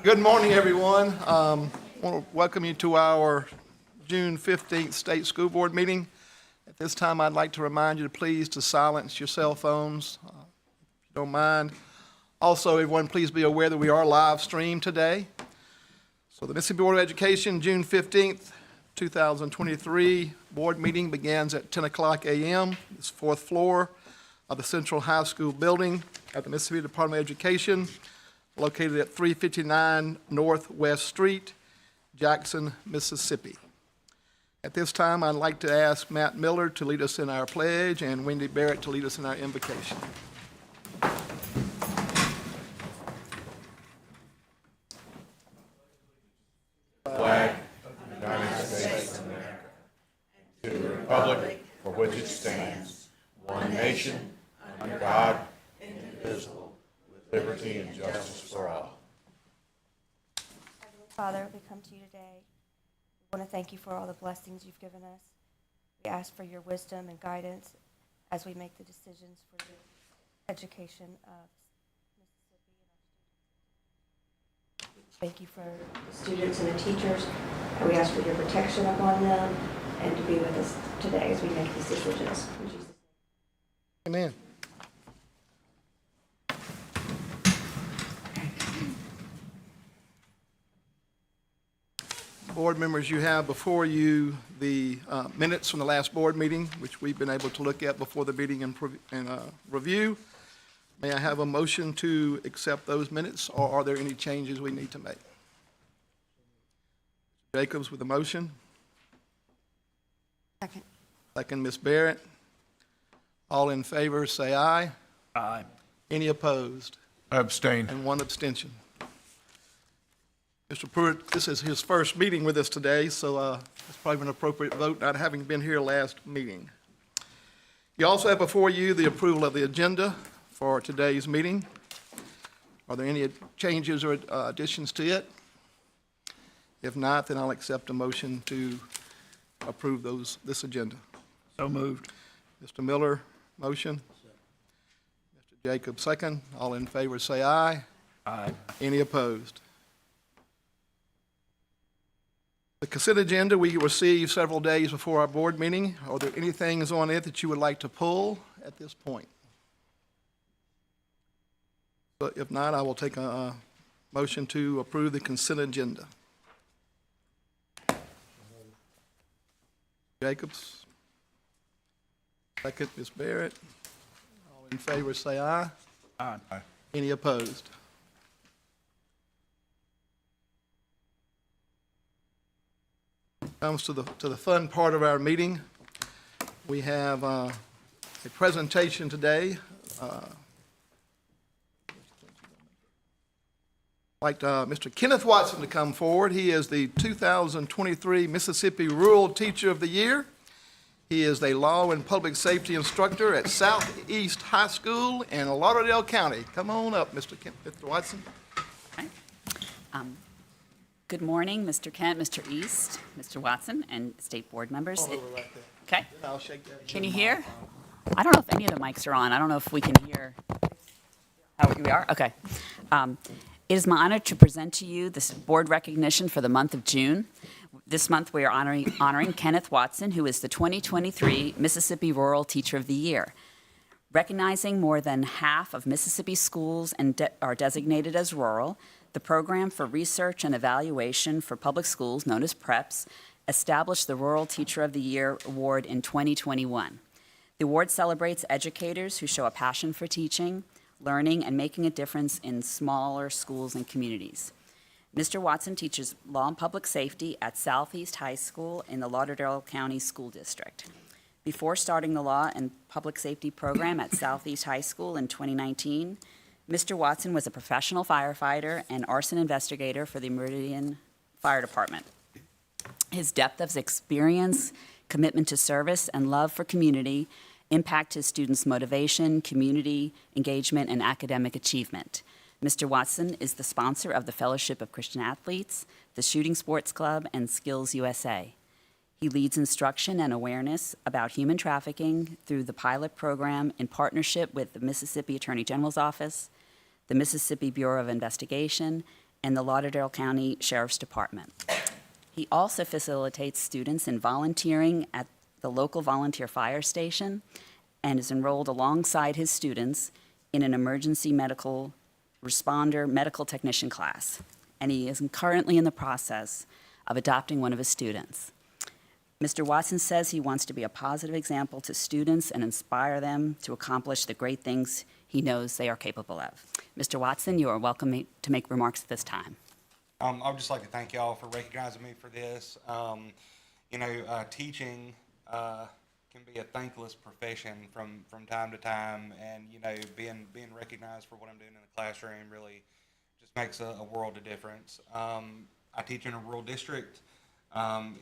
Good morning, everyone. I want to welcome you to our June 15th State School Board meeting. At this time, I'd like to remind you to please to silence your cell phones, if you don't mind. Also, everyone, please be aware that we are live streamed today. So the Mississippi Board of Education, June 15th, 2023 board meeting begins at 10 o'clock a.m. It's fourth floor of the Central High School building at the Mississippi Department of Education, located at 359 Northwest Street, Jackson, Mississippi. At this time, I'd like to ask Matt Miller to lead us in our pledge and Wendy Barrett to lead us in our invocation. Flag of the United States of America, and to the republic for which it stands, one nation, under God, indivisible, with liberty and justice for all. Heavenly Father, we come to you today. We want to thank you for all the blessings you've given us. We ask for your wisdom and guidance as we make the decisions for the education of Mississippi and our students. Thank you for the students and the teachers, and we ask for your protection upon them and to be with us today as we make these decisions. In Jesus' name. Amen. Board members, you have before you the minutes from the last board meeting, which we've been able to look at before the meeting and review. May I have a motion to accept those minutes, or are there any changes we need to make? Jacobs with the motion. Second. Second, Ms. Barrett. All in favor, say aye. Aye. Any opposed? Abstain. And one abstention. Mr. Pruitt, this is his first meeting with us today, so it's probably an appropriate vote, not having been here last meeting. You also have before you the approval of the agenda for today's meeting. Are there any changes or additions to it? If not, then I'll accept a motion to approve this agenda. So moved. Mr. Miller, motion. Mr. Jacobs, second. All in favor, say aye. Aye. Any opposed? The consent agenda we received several days before our board meeting. Are there any things on it that you would like to pull at this point? But if not, I will take a motion to approve the consent agenda. Jacobs. Second, Ms. Barrett. All in favor, say aye. Aye. Any opposed? Comes to the fun part of our meeting. We have a presentation today. I'd like Mr. Kenneth Watson to come forward. He is the 2023 Mississippi Rural Teacher of the Year. He is a law and public safety instructor at Southeast High School in Lauderdale County. Come on up, Mr. Watson. Okay. Good morning, Mr. Kent, Mr. East, Mr. Watson, and state board members. Hold over right there. Okay. Then I'll shake that. Can you hear? I don't know if any of the mics are on. I don't know if we can hear. How we are? Okay. It is my honor to present to you this board recognition for the month of June. This month we are honoring Kenneth Watson, who is the 2023 Mississippi Rural Teacher of the Year. Recognizing more than half of Mississippi schools are designated as rural, the Program for Research and Evaluation for Public Schools, known as PREPS, established the Rural Teacher of the Year Award in 2021. The award celebrates educators who show a passion for teaching, learning, and making a difference in smaller schools and communities. Mr. Watson teaches law and public safety at Southeast High School in the Lauderdale County School District. Before starting the law and public safety program at Southeast High School in 2019, Mr. Watson was a professional firefighter and arson investigator for the Meridian Fire Department. His depth of experience, commitment to service, and love for community impact his students' motivation, community engagement, and academic achievement. Mr. Watson is the sponsor of the Fellowship of Christian Athletes, the Shooting Sports Club, and Skills USA. He leads instruction and awareness about human trafficking through the pilot program in partnership with the Mississippi Attorney General's Office, the Mississippi Bureau of Investigation, and the Lauderdale County Sheriff's Department. He also facilitates students in volunteering at the local volunteer fire station and is enrolled alongside his students in an emergency medical responder medical technician class. And he is currently in the process of adopting one of his students. Mr. Watson says he wants to be a positive example to students and inspire them to accomplish the great things he knows they are capable of. Mr. Watson, you are welcome to make remarks at this time. I would just like to thank y'all for recognizing me for this. Teaching can be a thankless profession from time to time, and being recognized for what I'm doing in the classroom really just makes a world of difference. I teach in a rural district.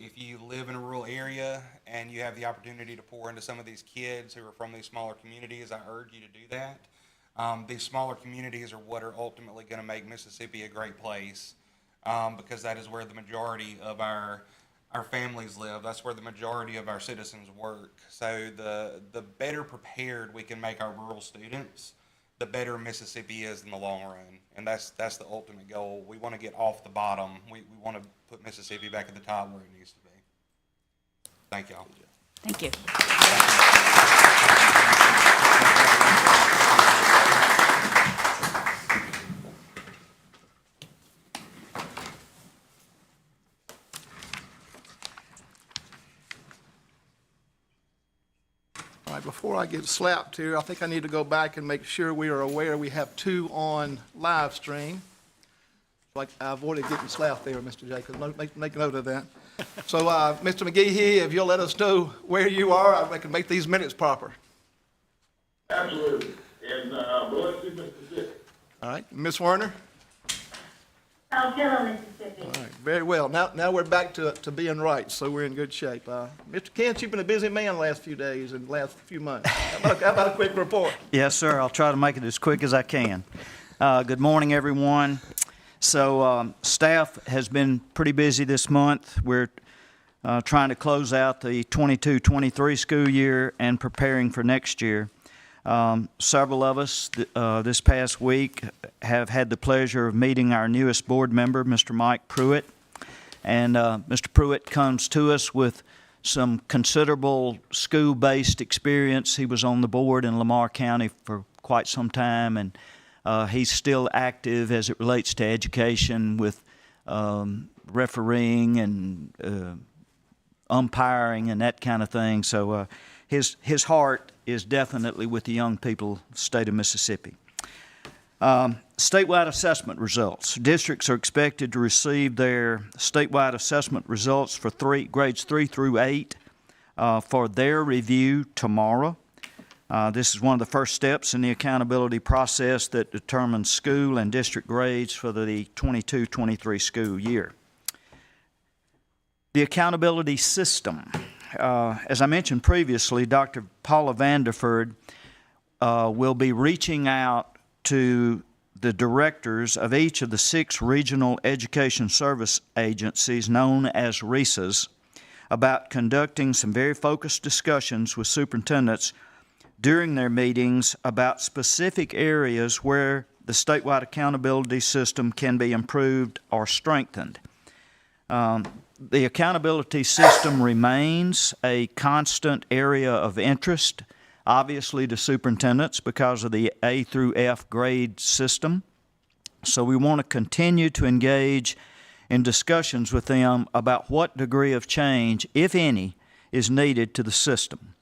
If you live in a rural area and you have the opportunity to pour into some of these kids who are from these smaller communities, I urge you to do that. These smaller communities are what are ultimately going to make Mississippi a great place, because that is where the majority of our families live. That's where the majority of our citizens work. So the better prepared we can make our rural students, the better Mississippi is in the long run. And that's the ultimate goal. We want to get off the bottom. We want to put Mississippi back at the top where it needs to be. Thank y'all. Thank you. All right, before I get slapped here, I think I need to go back and make sure we are aware we have 2 on live stream. Like I avoided getting slapped there, Mr. Jacobs. Make note of that. So, Mr. McGehee, if you'll let us know where you are, I can make these minutes proper. Absolutely. And bless you, Mississippi. All right, Ms. Werner? Alabama, Mississippi. All right, very well. Now we're back to being right, so we're in good shape. Mr. Kent, you've been a busy man the last few days and last few months. How about a quick report? Yes, sir. I'll try to make it as quick as I can. Good morning, everyone. So staff has been pretty busy this month. We're trying to close out the 22-23 school year and preparing for next year. Several of us this past week have had the pleasure of meeting our newest board member, Mr. Mike Pruitt. And Mr. Pruitt comes to us with some considerable school-based experience. He was on the board in Lamar County for quite some time, and he's still active as it relates to education with refereeing and umpiring and that kind of thing. So his heart is definitely with the young people of the state of Mississippi. Statewide assessment results. Districts are expected to receive their statewide assessment results for grades 3 through 8 for their review tomorrow. This is one of the first steps in the accountability process that determines school and district grades for the 22-23 school year. The accountability system. As I mentioned previously, Dr. Paula Vanderford will be reaching out to the directors of each of the 6 regional education service agencies known as RESAs about conducting some very focused discussions with superintendents during their meetings about specific areas where the statewide accountability system can be improved or strengthened. The accountability system remains a constant area of interest, obviously to superintendents because of the A through F grade system. So we want to continue to engage in discussions with them about what degree of change, if any, is needed to the system.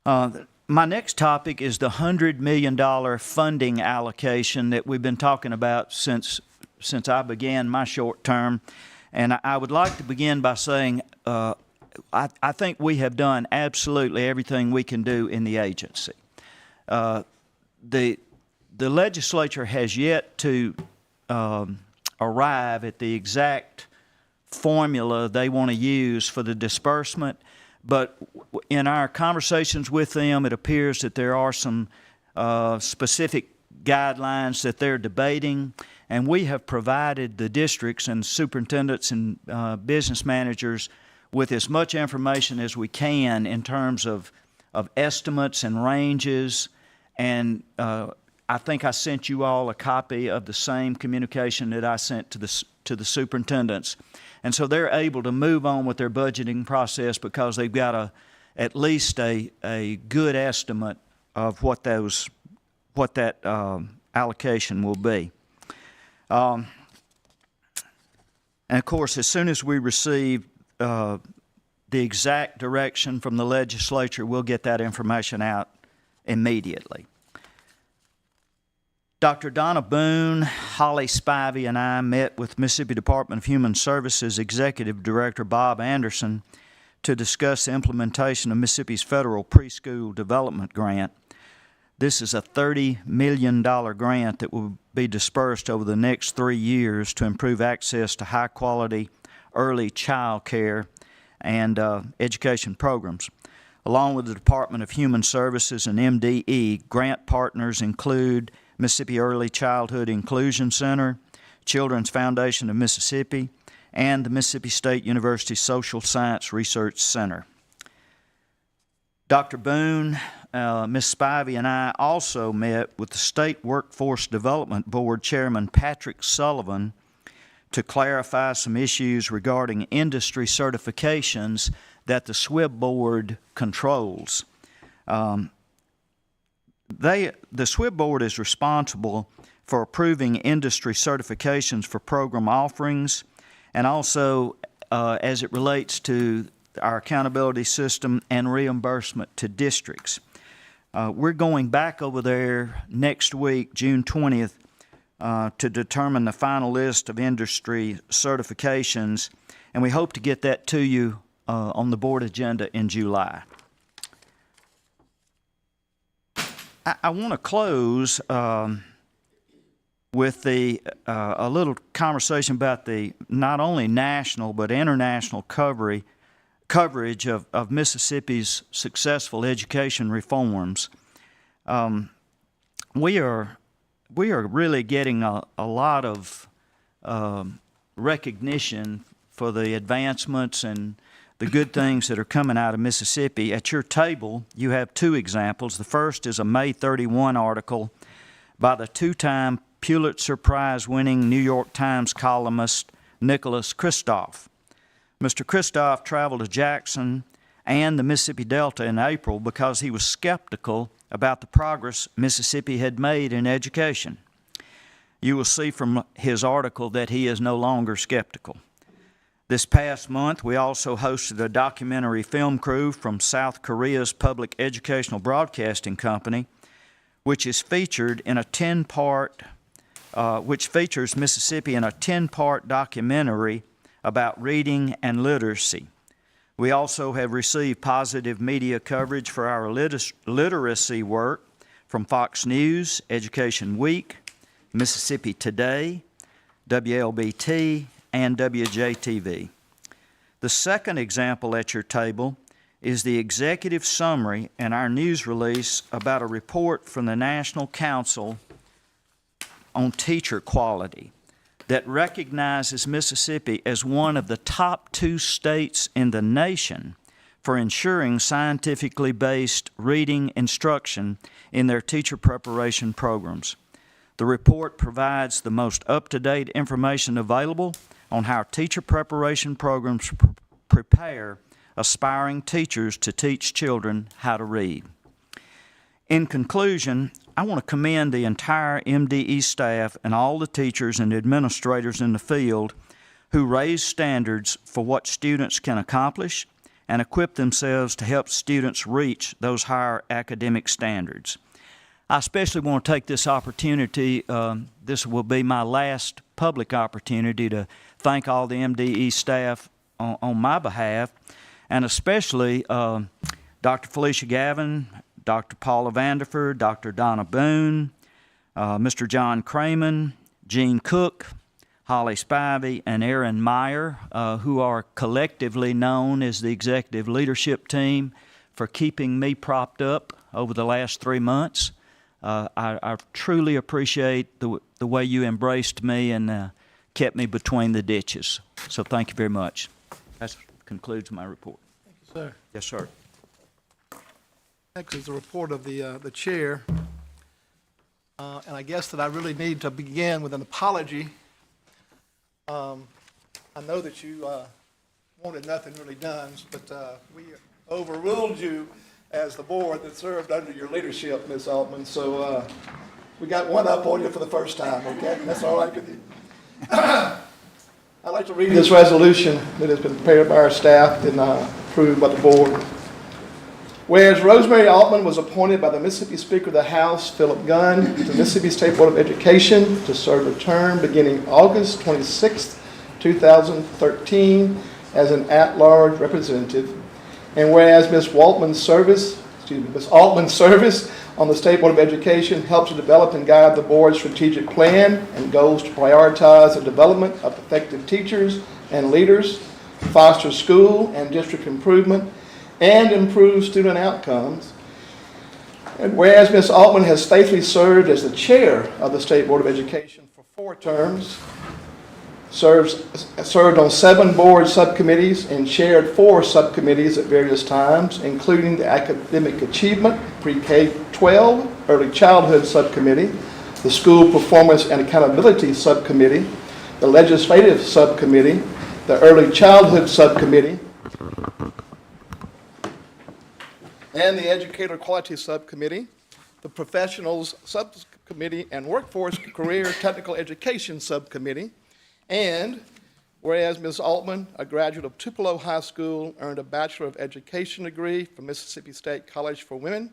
My next topic is the $100 million funding allocation that we've been talking about since I began my short term. And I would like to begin by saying I think we have done absolutely everything we can do in the agency. The legislature has yet to arrive at the exact formula they want to use for the disbursement, but in our conversations with them, it appears that there are some specific guidelines that they're debating, and we have provided the districts and superintendents and business managers with as much information as we can in terms of estimates and ranges, and I think I sent you all a copy of the same communication that I sent to the superintendents. And so they're able to move on with their budgeting process because they've got at least a good estimate of what that allocation will be. And of course, as soon as we receive the exact direction from the legislature, we'll get that information out immediately. Dr. Donna Boone, Holly Spivey, and I met with Mississippi Department of Human Services Executive Director Bob Anderson to discuss the implementation of Mississippi's federal preschool development grant. This is a $30 million grant that will be dispersed over the next 3 years to improve access to high-quality early child care and education programs. Along with the Department of Human Services and MDE, grant partners include Mississippi Early Childhood Inclusion Center, Children's Foundation of Mississippi, and the Mississippi State University Social Science Research Center. Dr. Boone, Ms. Spivey, and I also met with the State Workforce Development Board Chairman Patrick Sullivan to clarify some issues regarding industry certifications that the SWIB Board controls. The SWIB Board is responsible for approving industry certifications for program offerings and also as it relates to our accountability system and reimbursement to districts. We're going back over there next week, June 20th, to determine the final list of industry certifications, and we hope to get that to you on the board agenda in July. I want to close with a little conversation about the not only national but international coverage of Mississippi's successful education reforms. We are really getting a lot of recognition for the advancements and the good things that are coming out of Mississippi. At your table, you have two examples. The first is a May 31 article by the two-time Pulitzer Prize-winning New York Times columnist Nicholas Kristof. Mr. Kristof traveled to Jackson and the Mississippi Delta in April because he was skeptical about the progress Mississippi had made in education. You will see from his article that he is no longer skeptical. This past month, we also hosted a documentary film crew from South Korea's Public Educational Broadcasting Company, which features Mississippi in a 10-part documentary about reading and literacy. We also have received positive media coverage for our literacy work from Fox News, Education Week, Mississippi Today, WLBT, and WJTV. The second example at your table is the executive summary in our news release about a report from the National Council on Teacher Quality that recognizes Mississippi as one of the top 2 states in the nation for ensuring scientifically based reading instruction in their teacher preparation programs. The report provides the most up-to-date information available on how teacher preparation programs prepare aspiring teachers to teach children how to read. In conclusion, I want to commend the entire MDE staff and all the teachers and administrators in the field who raise standards for what students can accomplish and equip themselves to help students reach those higher academic standards. I especially want to take this opportunity, this will be my last public opportunity, to thank all the MDE staff on my behalf, and especially Dr. Felicia Gavin, Dr. Paula Vanderford, Dr. Donna Boone, Mr. John Craman, Gene Cook, Holly Spivey, and Aaron Meyer, who are collectively known as the executive leadership team, for keeping me propped up over the last 3 months. I truly appreciate the way you embraced me and kept me between the ditches. So thank you very much. That concludes my report. Thank you, sir. Yes, sir. Next is the report of the chair. And I guess that I really need to begin with an apology. I know that you wanted nothing really done, but we overruled you as the board that served under your leadership, Ms. Altman. So we got one up on you for the first time, okay? That's all right with you. I'd like to read this resolution that has been prepared by our staff and approved by the board. Whereas Rosemary Altman was appointed by the Mississippi Speaker of the House, Philip Gunn, to the Mississippi State Board of Education to serve a term beginning August 26, 2013 as an at-large representative. And whereas Ms. Altman's service on the State Board of Education helps to develop and guide the board's strategic plan and goals to prioritize the development of effective teachers and leaders, foster school and district improvement, and improve student outcomes. And whereas Ms. Altman has faithfully served as the chair of the State Board of Education for 4 terms, served on 7 board subcommittees and chaired 4 subcommittees at various times, including the Academic Achievement, Pre-K-12, Early Childhood Subcommittee, the School Performance and Accountability Subcommittee, the Legislative Subcommittee, the Early Childhood Subcommittee, and the Educator Quality Subcommittee, the Professionals Subcommittee, and Workforce Career Technical Education Subcommittee. And whereas Ms. Altman, a graduate of Tupelo High School, earned a Bachelor of Education degree from Mississippi State College for Women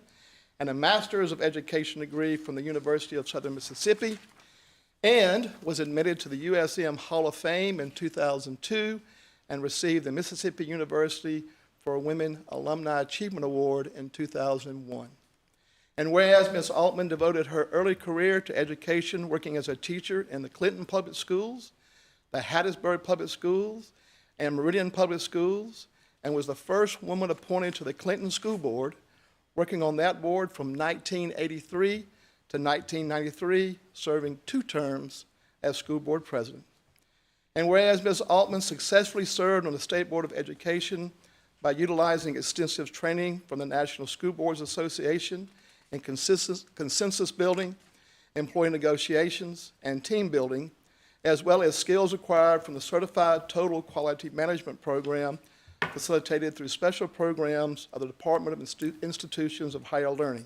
and a Master's of Education degree from the University of Southern Mississippi, and was admitted to the USM Hall of Fame in 2002 and received the Mississippi University for Women Alumni Achievement Award in 2001. And whereas Ms. Altman devoted her early career to education, working as a teacher in the Clinton Public Schools, the Hattiesburg Public Schools, and Meridian Public Schools, and was the first woman appointed to the Clinton School Board, working on that board from 1983 to 1993, serving 2 terms as school board president. And whereas Ms. Altman successfully served on the State Board of Education by extensive training from the National School Boards Association in consensus building, employee negotiations, and team building, as well as skills acquired from the Certified Total Quality Management Program facilitated through special programs of the Department of Institutions of Higher Learning.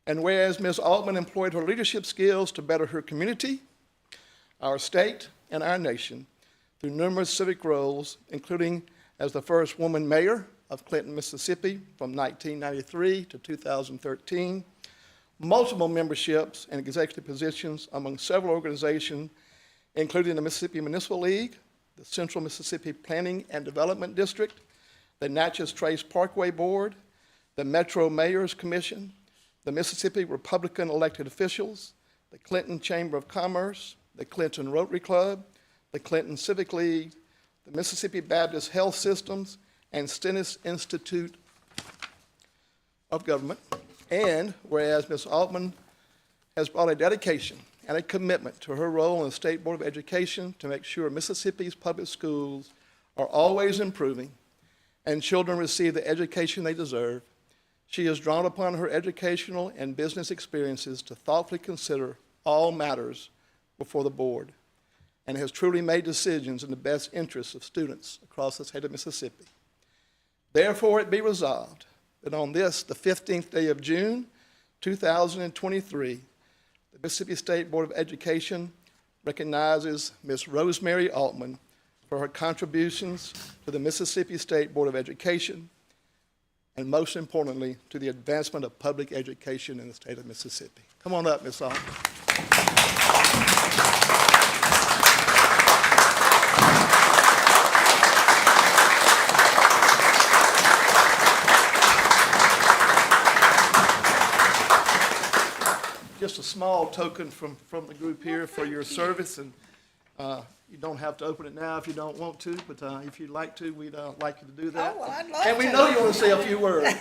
And whereas Ms. Altman employed her leadership skills to better her community, our state, and our nation through numerous civic roles, including as the first woman mayor of Clinton, Mississippi from 1993 to 2013, multiple memberships and executive positions among several organizations, including the Mississippi Municipal League, the Central Mississippi Planning and Development District, the Natchez Trace Parkway Board, the Metro Mayor's Commission, the Mississippi Republican elected officials, the Clinton Chamber of Commerce, the Clinton Rotary Club, the Clinton Civic League, the Mississippi Baptist Health Systems, and Stennis Institute of Government. And whereas Ms. Altman has brought a dedication and a commitment to her role in the State Board of Education to make sure Mississippi's public schools are always improving and children receive the education they deserve, she has drawn upon her educational and business experiences to thoughtfully consider all matters before the board and has truly made decisions in the best interests of students across the state of Mississippi. Therefore, it be resolved that on this, the 15th day of June, 2023, the Mississippi State Board of Education recognizes Ms. Rosemary Altman for her contributions to the Mississippi State Board of Education, and most importantly, to the advancement of public education in the state of Mississippi. Come on up, Ms. Altman. Just a small token from the group here for your service, and you don't have to open it now if you don't want to, but if you'd like to, we'd like you to do that. Oh, well, I'd love And we to. know you want to say a few words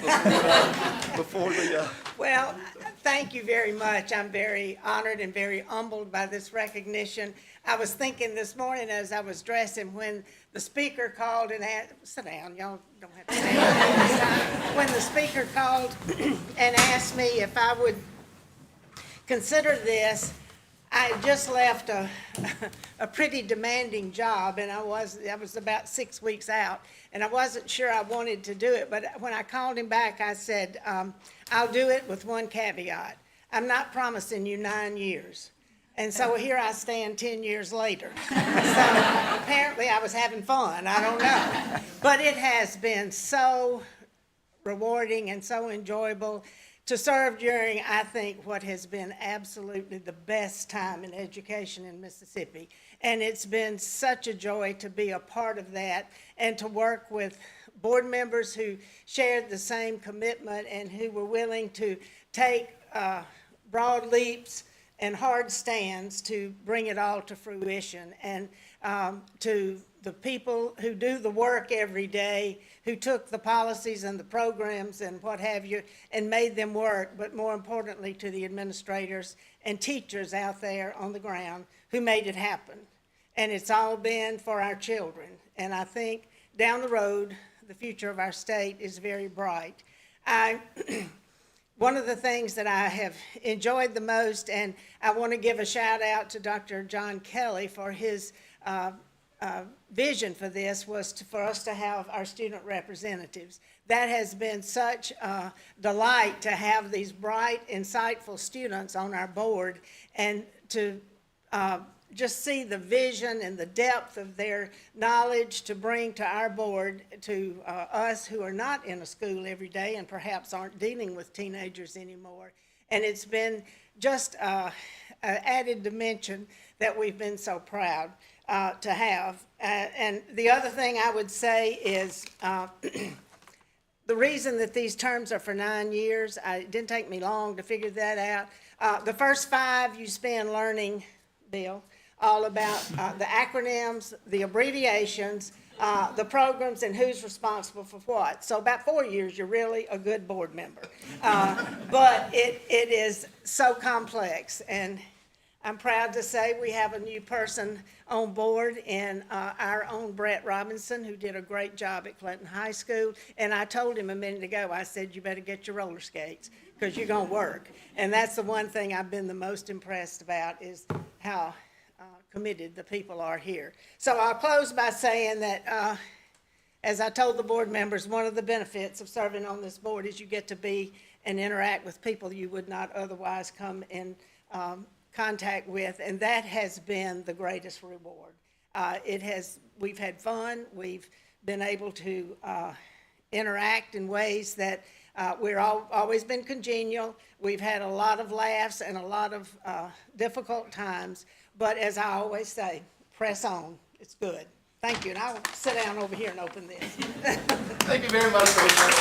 before we... Well, thank you very much. I'm very honored and very humbled by this recognition. I was thinking this morning as I was dressing when the speaker called and asked, sit down, y'all don't have to stay down. When the speaker called and asked me if I would consider this. I had just left a, a pretty demanding job, and I was about 6 weeks out, and I wasn't sure I wanted to do it, but when I called him back, I said, I'll do it with one caveat. I'm not promising you 9 years. And so here I stand 10 years later. So apparently I was having fun, I don't know. But it has been so rewarding and so enjoyable to serve during, I think, what has been absolutely the best time in education in Mississippi. And it's been such a joy to be a part of that and to work with board members who shared the same commitment and who were willing to take broad leaps and hard stands to bring it all to fruition. And to the people who do the work every day, who took the policies and the programs and what have you and made them work, but more importantly to the administrators and teachers out there on the ground who made it happen. And it's all been for our children. And I think down the road, the future of our state is very bright. One of the things that I have enjoyed the most, and I want to give a shout out to Dr. John Kelly for his vision for this, was for us to have our student representatives. That has been such a delight to have these bright, insightful students on our board and to just see the vision and the depth of their knowledge to bring to our board, to us who are not in a school every day and perhaps aren't dealing with teenagers anymore. And it's been just an added dimension that we've been so proud to have. And the other thing I would say is the reason that these terms are for 9 years, it didn't take me long to figure that out. The first 5 you spend learning, Bill, all about the acronyms, the abbreviations, the programs, and who's responsible for what. So about 4 years, you're really a good board member. But it is so complex, and I'm proud to say we have a new person on board in our own Brett Robinson, who did a great job at Clinton High School. And I told him a minute ago, I said, you better get your roller skates because you're going to work. And that's the one thing I've been the most impressed about is how committed the people are here. So I'll close by saying that, as I told the board members, one of the benefits of serving on this board is you get to be and interact with people you would not otherwise come in contact with, and that has been the greatest reward. We've had fun, we've been able to interact in ways that we're always been congenial. We've had a lot of laughs and a lot of difficult times, but as I always say, press on, it's good. Thank you, and I'll sit down over here and open this. Thank you very much, Rosemary.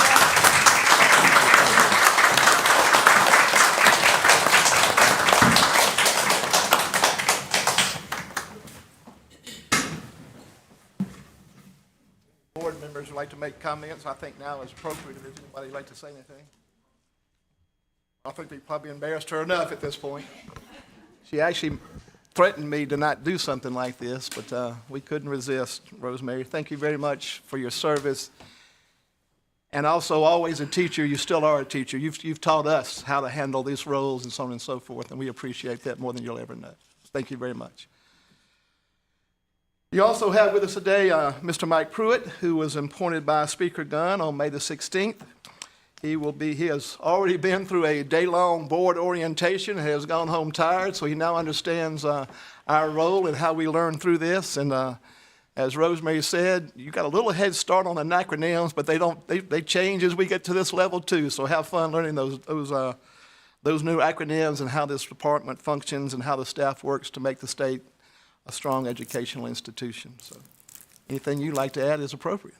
Board members would like to make comments. I think now is appropriate. If there's anybody who'd like to say anything. I think they're probably embarrassed her enough at this point. She actually threatened me to not do something like this, but we couldn't resist. Rosemary, thank you very much for your service. And also, always a teacher, you still are a teacher. You've taught us how to handle these roles and so on and so forth, and we appreciate that more than you'll ever know. Thank you very much. You also have with us today Mr. Mike Pruitt, who was appointed by Speaker Gunn on May the 16th. He has already been through a day-long board orientation and has gone home tired, so he now understands our role and how we learn through this. And as Rosemary said, you got a little head start on the acronyms, but they change as we get to this level too. So have fun learning those new acronyms and how this department functions and how the staff works to make the state a strong educational institution. So anything you'd like to add is appropriate.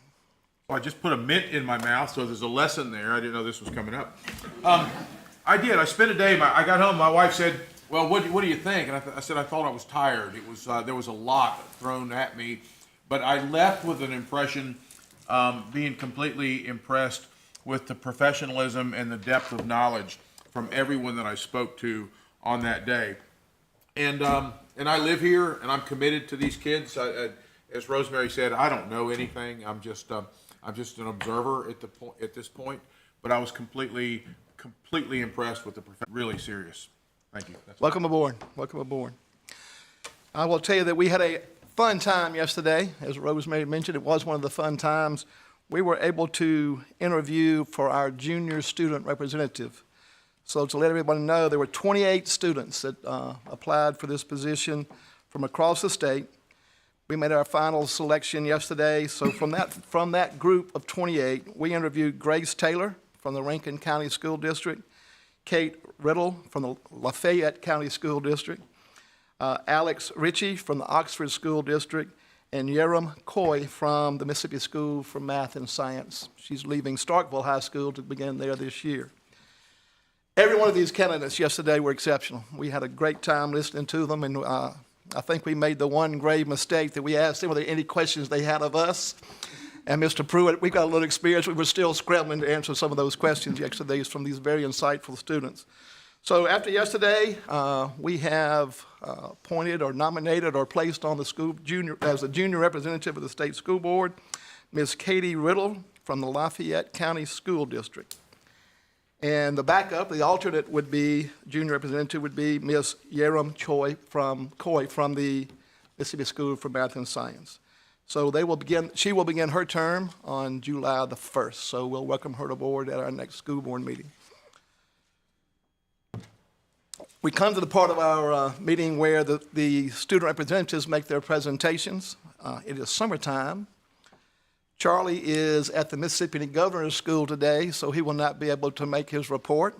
Well, I just put a mint in my mouth, so there's a lesson there. I didn't know this was coming up. I did. I spent a day. I got home. My wife said, "Well, what do you think?" And I said, "I thought I was tired. It was there was a lot thrown at me, but I left with an impression, being completely impressed with the professionalism and the depth of knowledge from everyone that I spoke to on that day. And I live here, and I'm committed to these kids. As Rosemary said, I don't know anything. I'm just an observer at this point. But I was completely impressed with the really serious. Thank you. Welcome aboard. Welcome aboard. I will tell you that we had a fun time yesterday. As Rosemary mentioned, it was one of the fun times. We were able to interview for our junior student representative. So to let everybody know, there were 28 students that applied for this position from across the state. We made our final selection yesterday. So from that group of 28, we interviewed Grace Taylor from the Rankin County School District, Kate Riddle from the Lafayette County School District, Alex Ritchie from the Oxford School District, and Yeram Coy from the Mississippi School for Math and Science. She's leaving Starkville High School to begin there this year. Every one of these candidates yesterday were exceptional. We had a great time listening to them, and I think we made the one grave mistake that we asked them were there any questions they had of us. And Mr. Pruitt, we've got a little experience. We were still scrambling to answer some of those questions yesterday from these very insightful students. So after yesterday, we have appointed or nominated or placed on the school as a junior representative of the state school board, Ms. Katie Riddle from the Lafayette County School District. And the backup, the alternate would be, junior representative would be Ms. Yeram Coy from the Mississippi School for Math and Science. So she will begin her term on July the 1st. So we'll welcome her aboard at our next school board meeting. We come to the part of our meeting where the student representatives make their presentations. It is summertime. Charlie is at the Mississippi Governor's School today, so he will not be able to make his report.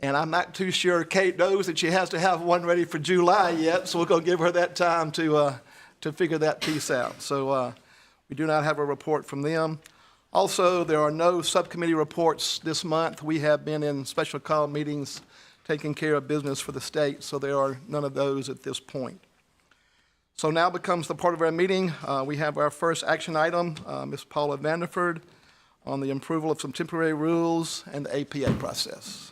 And I'm not too sure Kate knows that she has to have one ready for July yet, so we're going to give her that time to figure that piece out. So we do not have a report from them. Also, there are no subcommittee reports this month. We have been in special call meetings taking care of business for the state, so there are none of those at this point. So now becomes the part of our meeting. We have our first action item, Ms. Paula Vanderford, on the approval of some temporary rules and the APA process.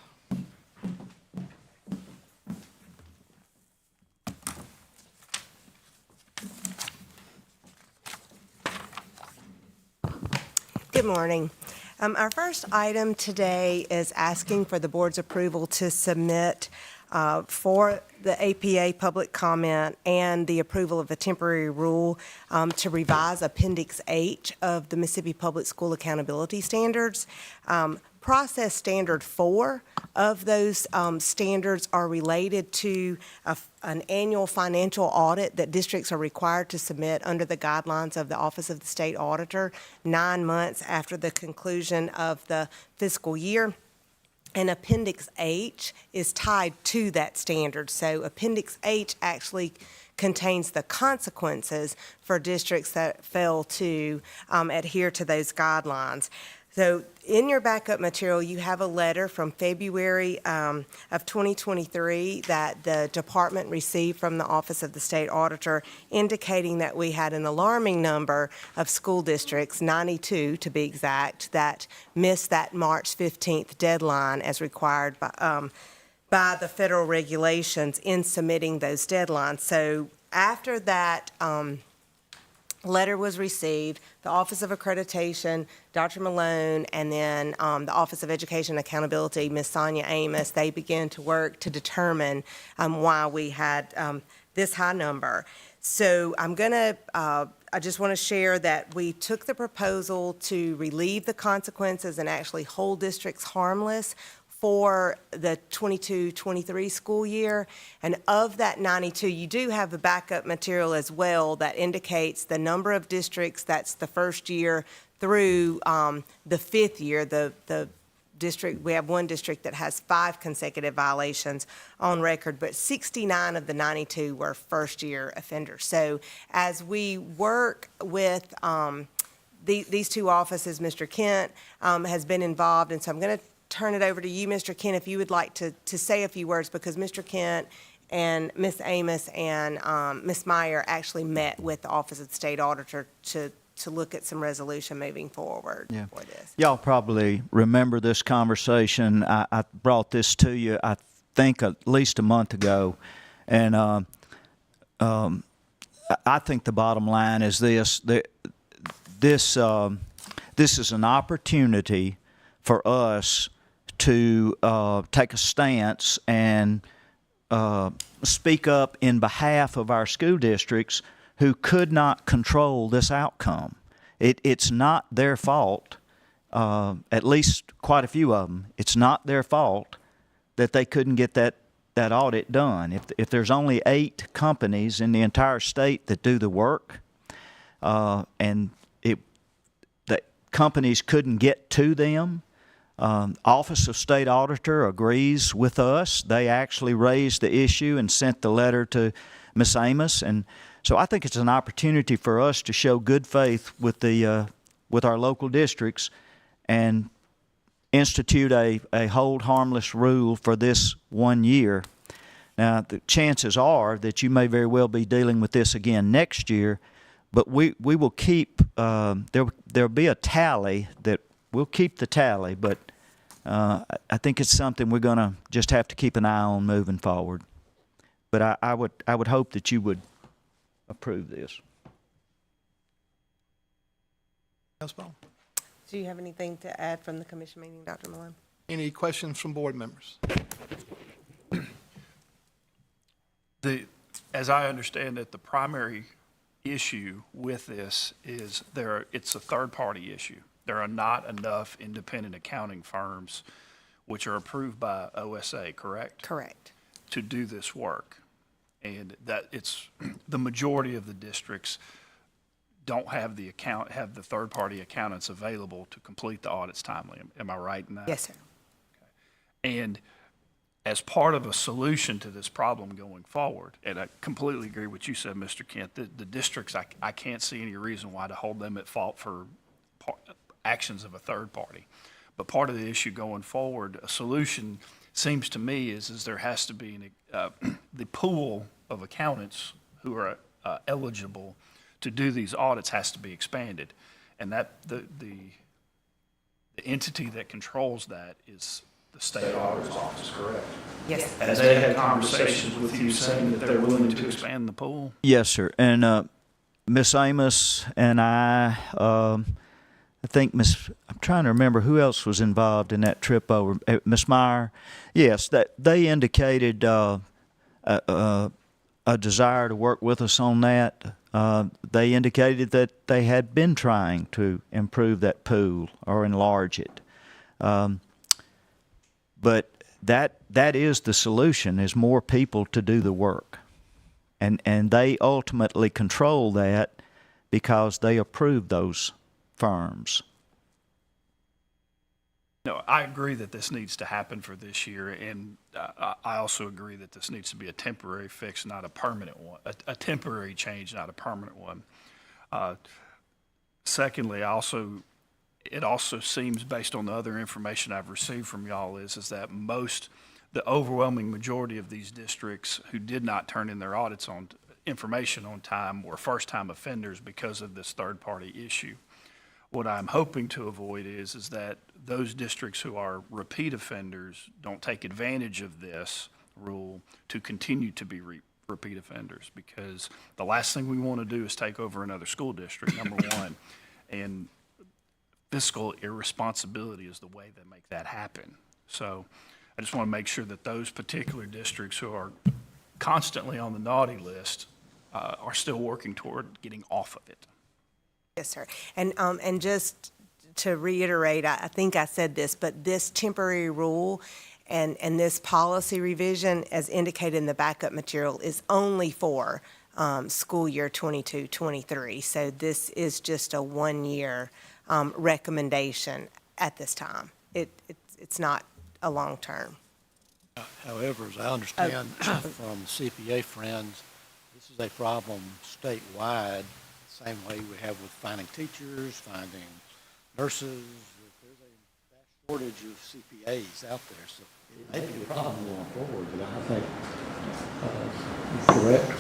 Good morning. Our first item today is asking for the board's approval to submit for the APA public comment and the approval of a temporary rule to revise Appendix H of the Mississippi Public School Accountability Standards. Process Standard 4 of those standards are related to an annual financial audit that districts are required to submit under the guidelines of the Office of the State Auditor 9 months after the conclusion of the fiscal year. And Appendix H is tied to that standard. So Appendix H actually contains the consequences for districts that fail to adhere to those guidelines. So in your backup material, you have a letter from February of 2023 that the department received from the Office of the State Auditor indicating that we had an alarming number of school districts, 92 to be exact, that missed that March 15th deadline as required by the federal regulations in submitting those deadlines. So after that letter was received, the Office of Accreditation, Dr. Malone, and then the Office of Education Accountability, Ms. Sonia Amos, they began to work to determine why we had this high number. So I just want to share that we took the proposal to relieve the consequences and actually hold districts harmless for the 22-23 school year. And of that 92, you do have the backup material as well that indicates the number of districts, that's the first year through the fifth year. The district, we have one district that has 5 consecutive violations on record, but 69 of the 92 were first year offenders. So as we work with these two offices, Mr. Kent has been involved, and so I'm going to turn it over to you, Mr. Kent, if you would like to say a few words, because Mr. Kent and Ms. Amos and Ms. Meyer actually met with the Office of the State Auditor to look at some resolution moving forward for this. Y'all probably remember this conversation. I brought this to you, I think, at least a month ago. And I think the bottom line is this. This is an opportunity for us to take a stance and speak up in behalf of our school districts who could not control this outcome. It's not their fault, at least quite a few of them. It's not their fault that they couldn't get that audit done. If there's only 8 companies in the entire state that do the work, and the companies couldn't get to them, Office of State Auditor agrees with us. They actually raised the issue and sent the letter to Ms. Amos, and so I think it's an opportunity for us to show good faith with our local districts and institute a hold harmless rule for this 1 year. Now, the chances are that you may very well be dealing with this again next year, but we will keep, there'll be a tally that we'll keep the tally, but I think it's something we're going to just have to keep an eye on moving forward. But I would hope that you would approve this. Ms. Bowles? Do you have anything to add from the commission meeting, Dr. Malone? Any questions from board members? As I understand it, the primary issue with this is it's a third-party issue. There are not enough independent accounting firms which are approved by OSA, correct? Correct. To do this work. And that it's the majority of the districts don't have the third-party accountants available to complete the audits timely. Am I right in that? Yes, sir. And as part of a solution to this problem going forward, and I completely agree with what you said, Mr. Kent, the districts, I can't see any reason why to hold them at fault for actions of a third party. But part of the issue going forward, a solution seems to me is there has to be the pool of accountants who are eligible to do these audits has to be expanded. And that the entity that controls that is the state auditor's office, correct? Yes. Has they had conversations with you saying that they're willing to expand the pool? Yes, sir. And Miss Amos and I think I'm trying to remember who else was involved in that trip over. Miss Meyer, yes, that they indicated a desire to work with us on that. They indicated that they had been trying to improve that pool or enlarge it. But that is the solution, is more people to do the work. And they ultimately control that because they approve those firms. No, I agree that this needs to happen for this year, and I also agree that this needs to be a temporary fix, not a permanent one, a temporary change, not a permanent one. Secondly, it also seems, based on the other information I've received from y'all, is that the overwhelming majority of these districts who did not turn in their audits on information on time were first-time offenders because of this third-party issue. What I'm hoping to avoid is that those districts who are repeat offenders don't take advantage of this rule to continue to be repeat offenders, because the last thing we want to do is take over another school district, number one. And fiscal irresponsibility is the way that make that happen. So I just want to make sure that those particular districts who are constantly on the naughty list are still working toward getting off of it. Yes, sir. And just to reiterate, I think I said this, but this temporary rule and this policy revision, as indicated in the backup material, is only for school year 22-23. So this is just a 1-year recommendation at this time. It's not a long term. However, as I understand from CPA friends, this is a problem statewide, the same way we have with finding teachers, finding nurses. There's a vast shortage of CPAs out there, so it may be a problem going forward, but I think correct.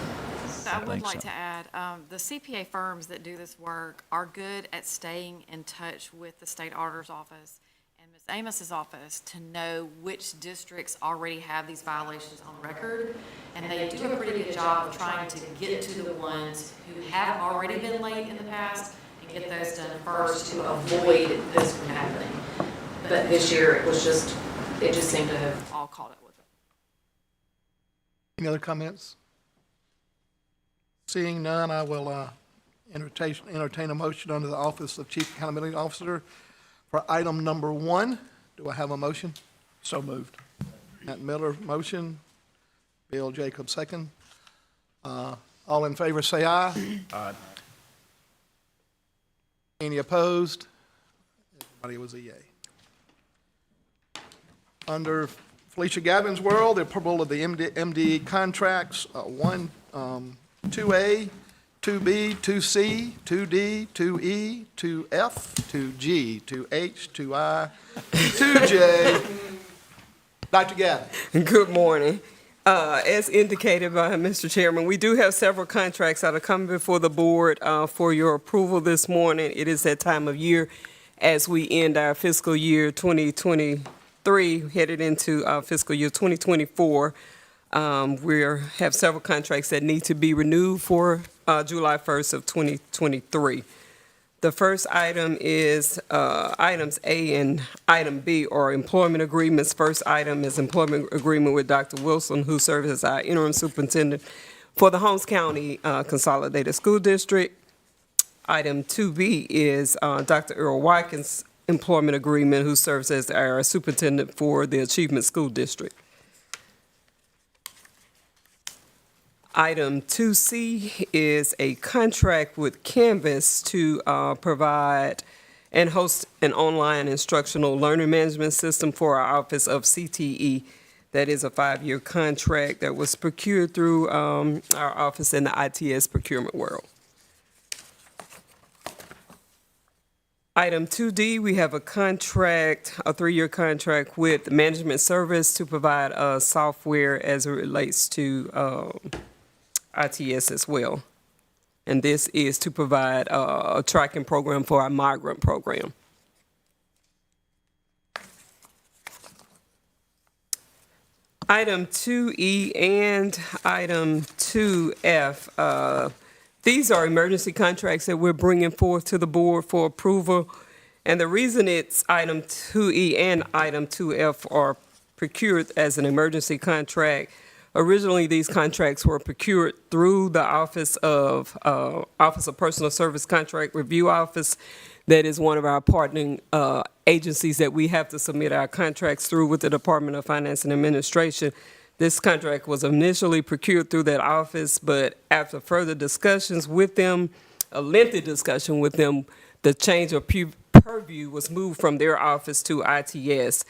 I would like to add, the CPA firms that do this work are good at staying in touch with the state auditor's office and Ms. Amos's office to know which districts already have these violations on record. And they do a pretty good job of trying to get to the ones who have already been late in the past and get those done first to avoid this from happening. But this year, it just seemed to have all caught up with it. Any other comments? Seeing none, I will entertain a motion under the Office of Chief Accountability Officer for item number 1. Do I have a motion? So moved. Matt Miller, motion. Bill Jacobs, second. All in favor, say aye. Aye. Any opposed? Everybody was a yay. Under Felicia Gavin's world, the approval of the MD contracts, 2A, 2B, 2C, 2D, 2E, 2F, 2G, 2H, 2I, 2J. Dr. Gavin. Good morning. As indicated by Mr. Chairman, we do have several contracts that are coming before the board for your approval this morning. It is that time of year as we end our fiscal year 2023, headed into fiscal year 2024. We have several contracts that need to be renewed for July 1st of 2023. The first item is items A and item B are employment agreements. First item is employment agreement with Dr. Wilson, who serves as our interim superintendent for the Holmes County Consolidated School District. Item 2B is Dr. Earl Watkins' employment agreement, who serves as our superintendent for the Achievement School District. Item 2C is a contract with Canvas to provide and host an online instructional learning management system for our Office of CTE. That is a 5-year contract that was procured through our office in the ITS procurement world. Item 2D, we have a contract, a 3-year contract with Management Service to provide software as it relates to ITS as well. And this is to provide a tracking program for our migrant program. Item 2E and item 2F, these are emergency contracts that we're bringing forth to the board for approval. And the reason it's item 2E and item 2F are procured as an emergency contract, originally these contracts were procured through the Office of Personal Service Contract Review Office. That is one of our partnering agencies that we have to submit our contracts through with the Department of Finance and Administration. This contract was initially procured through that office, but after further discussions with them, a lengthy discussion with them, the change of purview was moved from their office to ITS.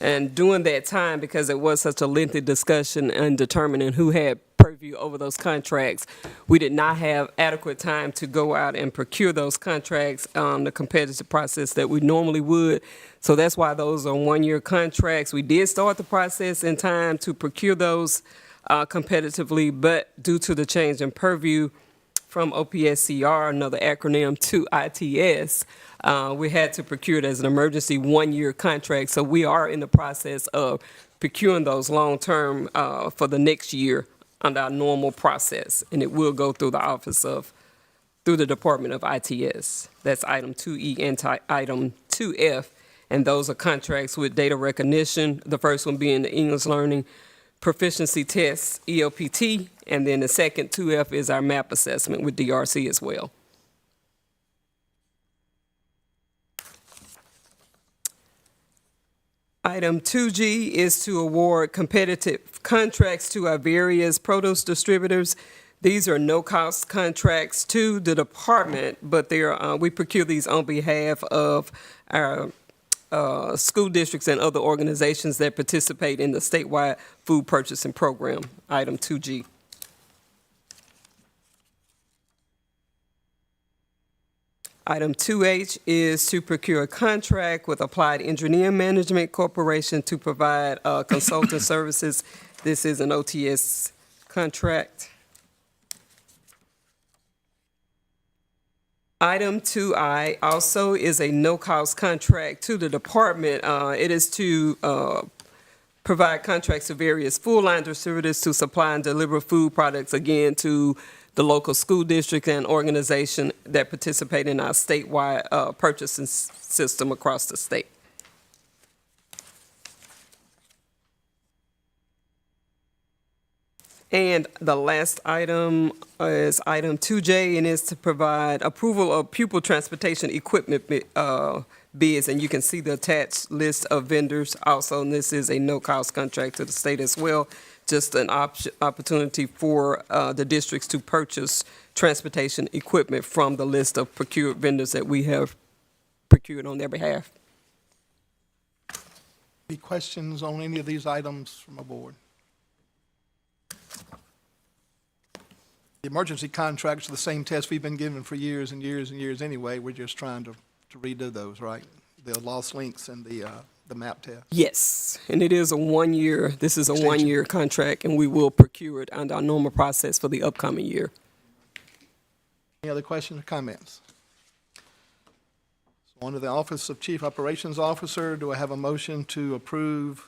And during that time, because it was such a lengthy discussion in determining who had purview over those contracts, we did not have adequate time to go out and procure those contracts on the competitive process that we normally would. So that's why those are 1-year contracts. We did start the process in time to procure those competitively, but due to the change in purview from OPSCR, another acronym, to ITS, we had to procure it as an emergency 1-year contract. So we are in the process of procuring those long-term for the next year under our normal process. And it will go through through the Department of ITS. That's item 2E and item 2F. And those are contracts with data recognition, the first one being the English Learning Proficiency Test, ELPT, and then the second 2F is our MAP assessment with DRC as well. Item 2G is to award competitive contracts to our various produce distributors. These are no-cost contracts to the department, but we procure these on behalf of our school districts and other organizations that participate in the statewide food purchasing program, item 2G. Item 2H is to procure a contract with Applied Engineering Management Corporation to provide consulting services. This is an OTS contract. Item 2I also is a no-cost contract to the department. It is to provide contracts to various full-line distributors to supply and deliver food products, again, to the local school district and organization that participate in our statewide purchasing system across the state. And the last item is item 2J, and is to provide approval of pupil transportation equipment bids. And you can see the attached list of vendors also, and this is a no-cost contract to the state as well. Just an opportunity for the districts to purchase transportation equipment from the list of procured vendors that we have procured on their behalf. Any questions on any of these items from our board? The emergency contracts are the same test we've been given for years and years and years anyway. We're just trying to redo those, right? The lost links and the map test. Yes, and it is a 1 year, this is a Extension. 1 year contract, and we will procure it under our normal process for the upcoming year. Any other questions or comments? So under the Office of Chief Operations Officer, do I have a motion to approve?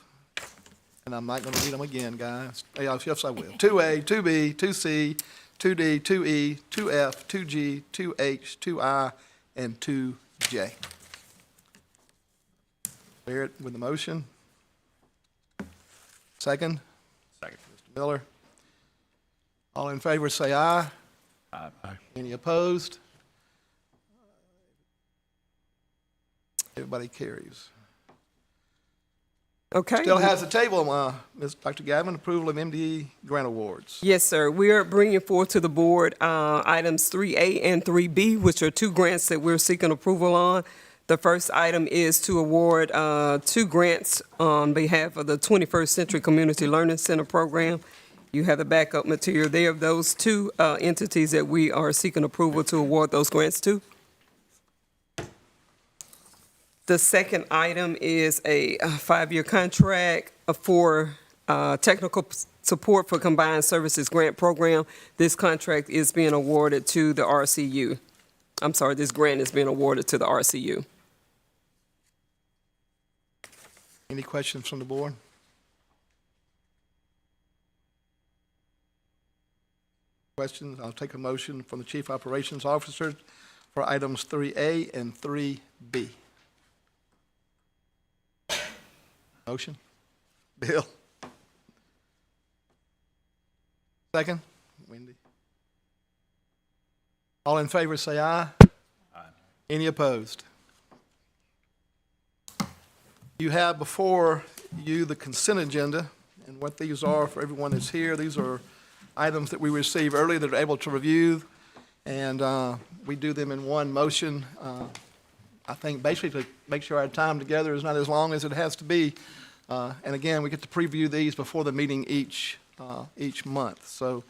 And I'm not going to read them again, guys. Yes, I will. 2A, 2B, 2C, 2D, 2E, 2F, 2G, 2H, 2I, and 2J. Barrett with the motion. Second? Second. Mr. Miller. All in favor, say aye. Aye. Any opposed? Everybody carries. Okay? Still has the table, Ms. Dr. Gavin, approval of MDE grant awards. Yes, sir. We are bringing forth to the board items 3A and 3B, which are two grants that we're seeking approval on. The first item is to award 2 grants on behalf of the 21st Century Community Learning Center program. You have the backup material there of those 2 entities that we are seeking approval to award those grants to. The second item is a 5-year contract for technical support for combined services grant program. This contract is being awarded to the RCU. I'm sorry, this grant is being awarded to the RCU. Any questions from the board? Questions? I'll take a motion from the Chief Operations Officer for items 3A and 3B. Motion? Bill? Second? Wendy? All in favor, say aye. Aye. Any opposed? You have before you the consent agenda, and what these are for everyone that's here. These are items that we received earlier that are able to review, and we do them in one motion. I think basically to make sure our time together is not as long as it has to be. And again, we get to preview these before the meeting each month. So, is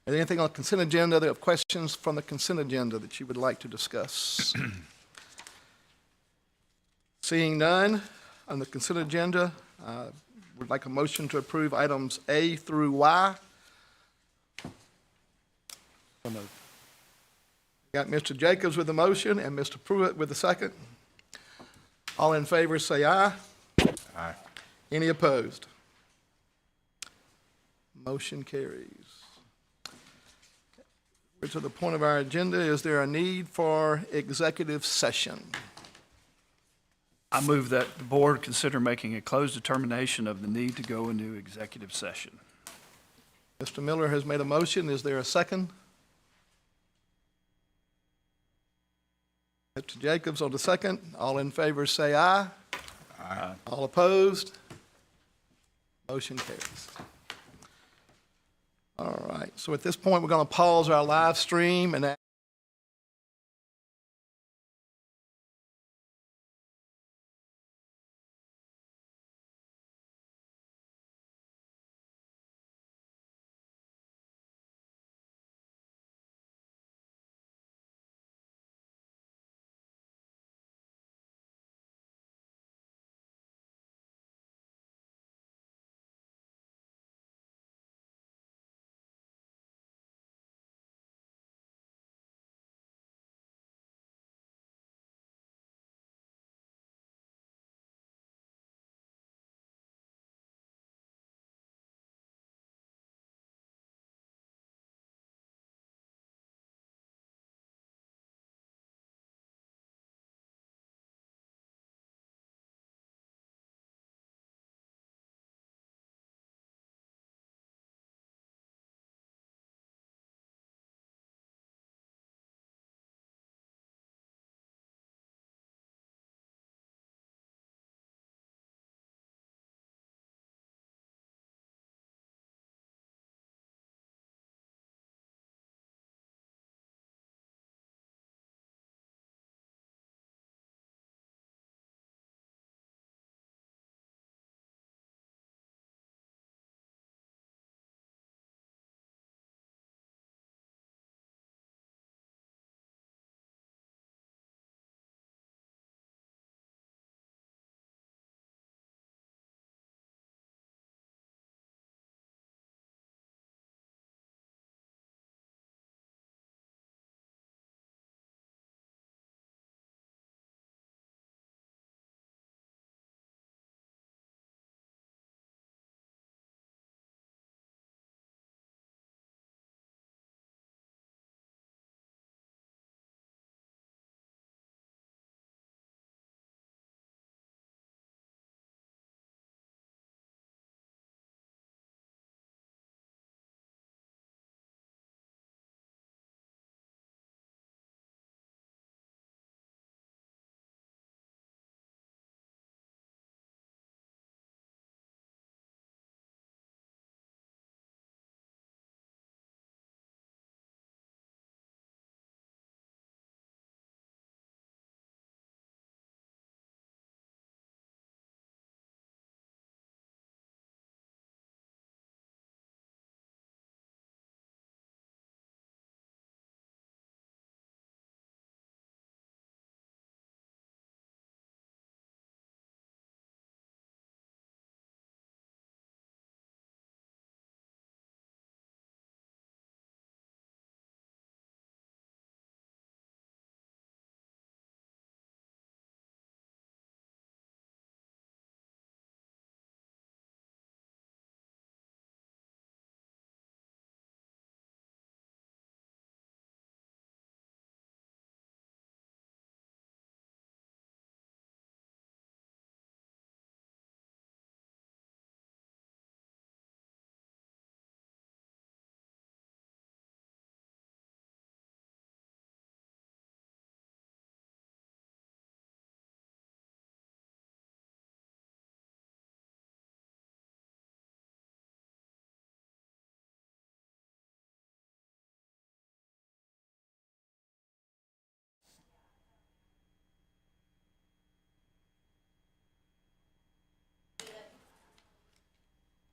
there anything on the consent agenda? There are questions from the consent agenda that you would like to discuss? Seeing none on the consent agenda, would like a motion to approve items A through Y. So moved. Got Mr. Jacobs with the motion and Mr. Pruitt with the second. All in favor, say aye. Aye. Any opposed? Motion carries. We're to the point of our agenda. Is there a need for executive session? I move that the board consider making a closed determination of the need to go into executive session. Mr. Miller has made a motion. Is there a second? Mr. Jacobs on the second. All in favor, say aye. Aye. All opposed? Motion carries. All right, so at this point, we're going to pause our live stream and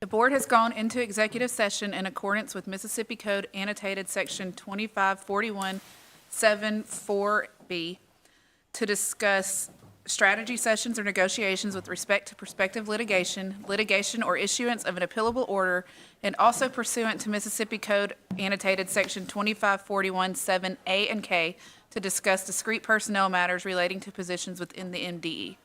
The board has gone into executive session in accordance with Mississippi Code annotated section 2541-74B to discuss strategy sessions or negotiations with respect to prospective litigation or issuance of an appealable order, and also pursuant to Mississippi Code annotated section 2541-7A and K to discuss discrete personnel matters relating to positions within the MDE.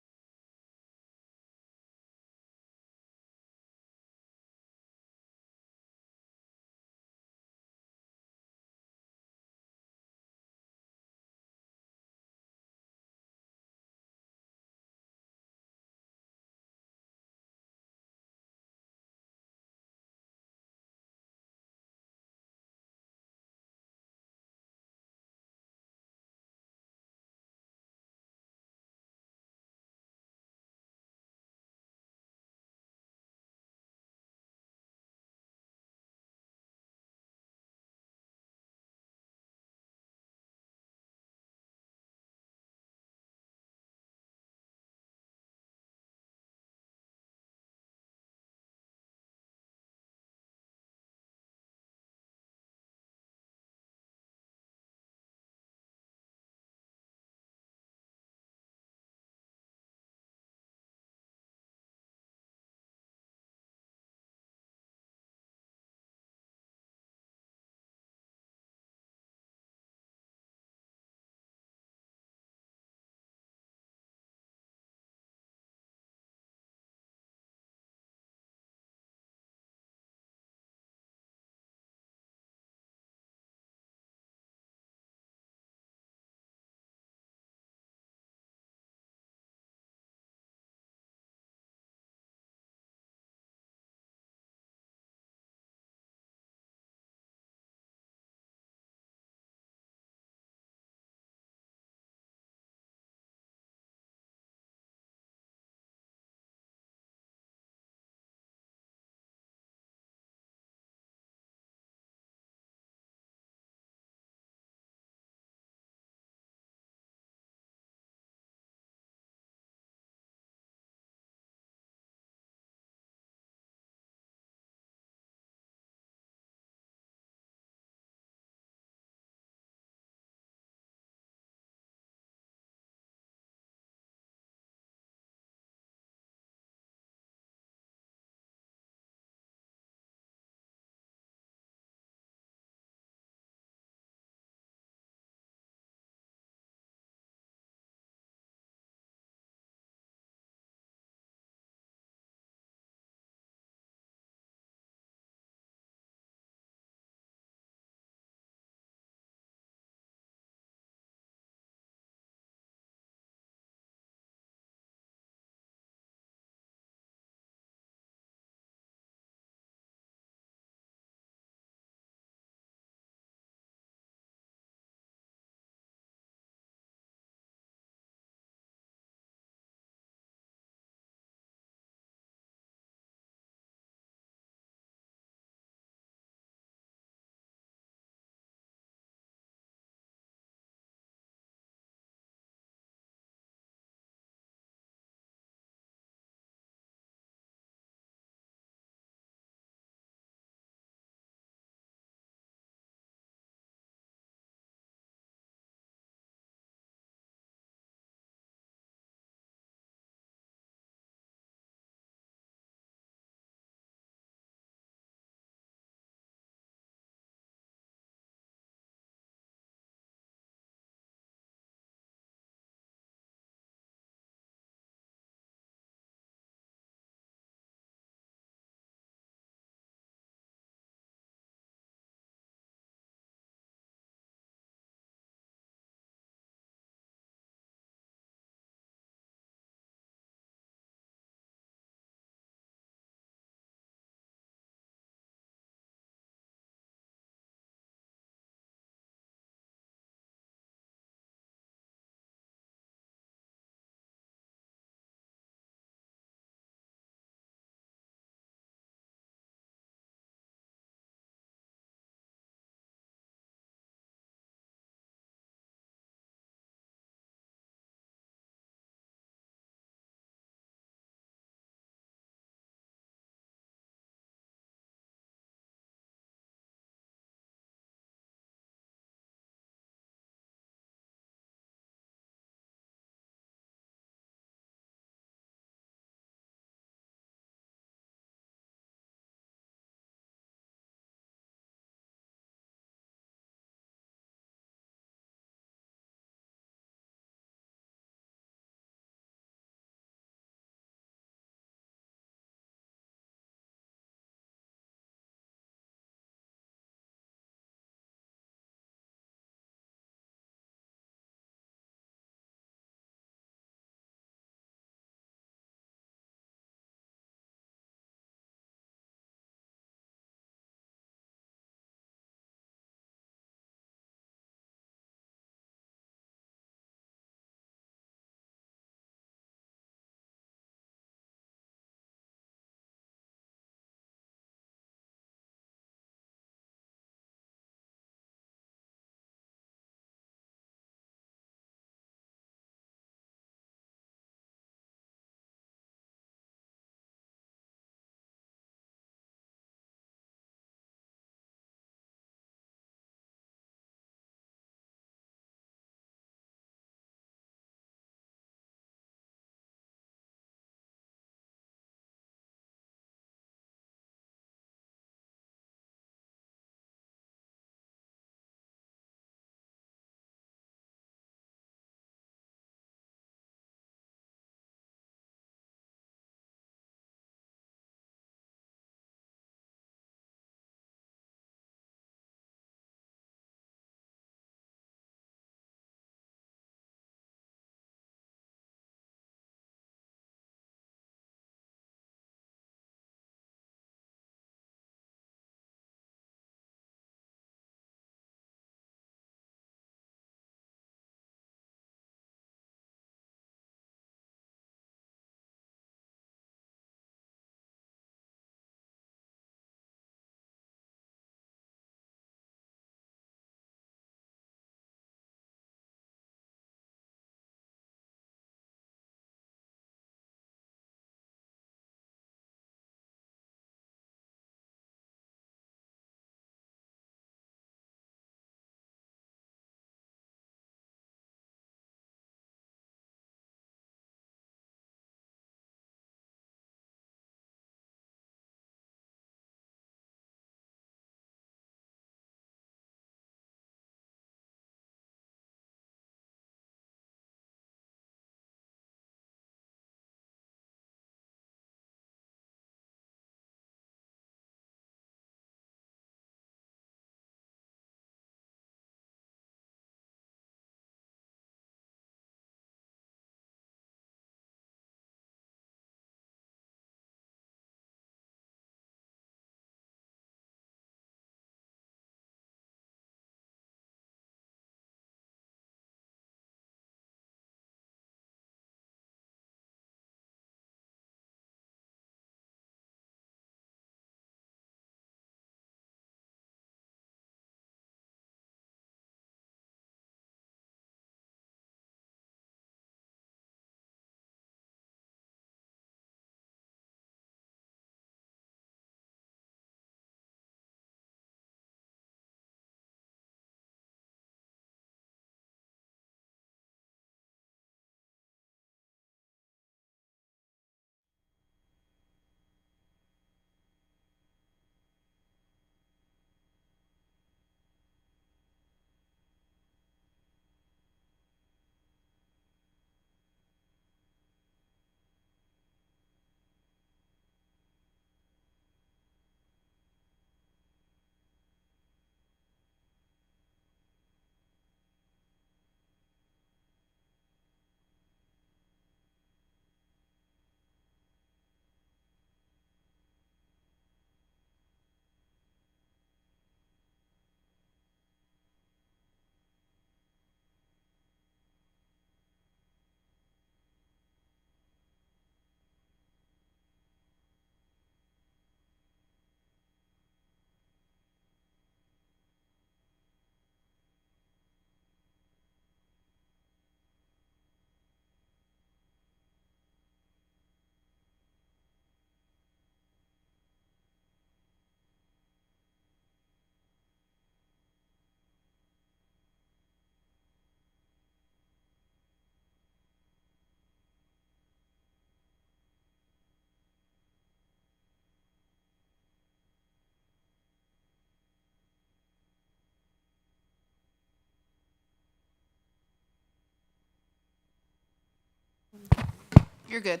You're good.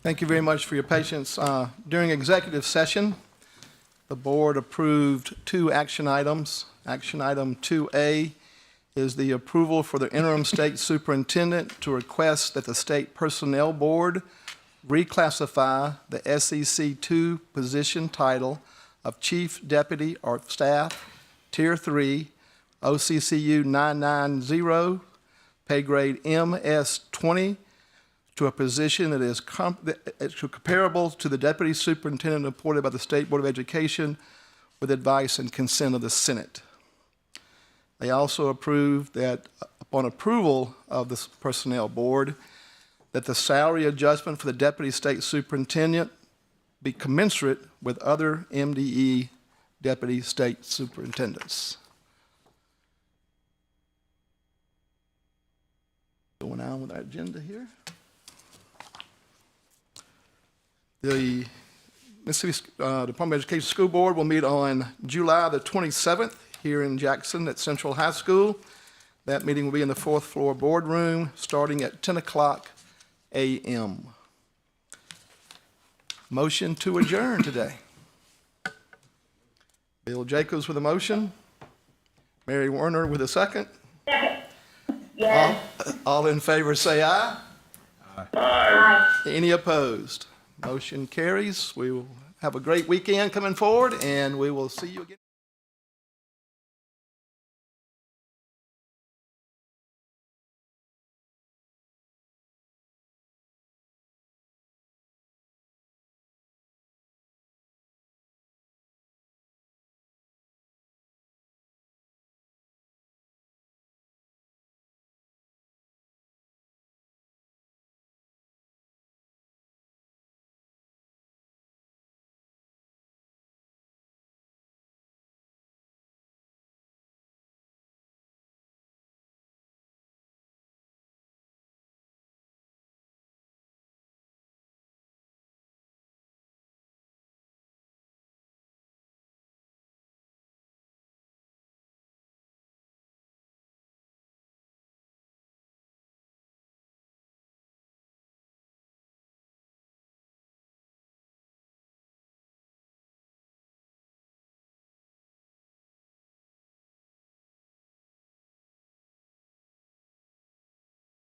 Thank you very much for your patience. During executive session, the board approved 2 action items. Action item 2A is the approval for the interim state superintendent to request that the State Personnel Board reclassify the SEC 2 position title of Chief Deputy or Staff, Tier 3, OCCU 990, pay grade MS-20, to a position that is comparable to the Deputy Superintendent appointed by the State Board of Education with advice and consent of the Senate. They also approved that, upon approval of the Personnel Board, that the salary adjustment for the Deputy State Superintendent be commensurate with other MDE Deputy State Superintendents. Going on with our agenda here. The Mississippi Department of Education School Board will meet on July the 27th here in Jackson at Central High School. That meeting will be in the 4th floor boardroom starting at 10 o'clock a.m. Motion to adjourn today. Bill Jacobs with a motion. Mary Warner with a second. Yes. All in favor say aye. Aye. Any opposed? Motion carries. We will have a great weekend coming forward, and we will see you again.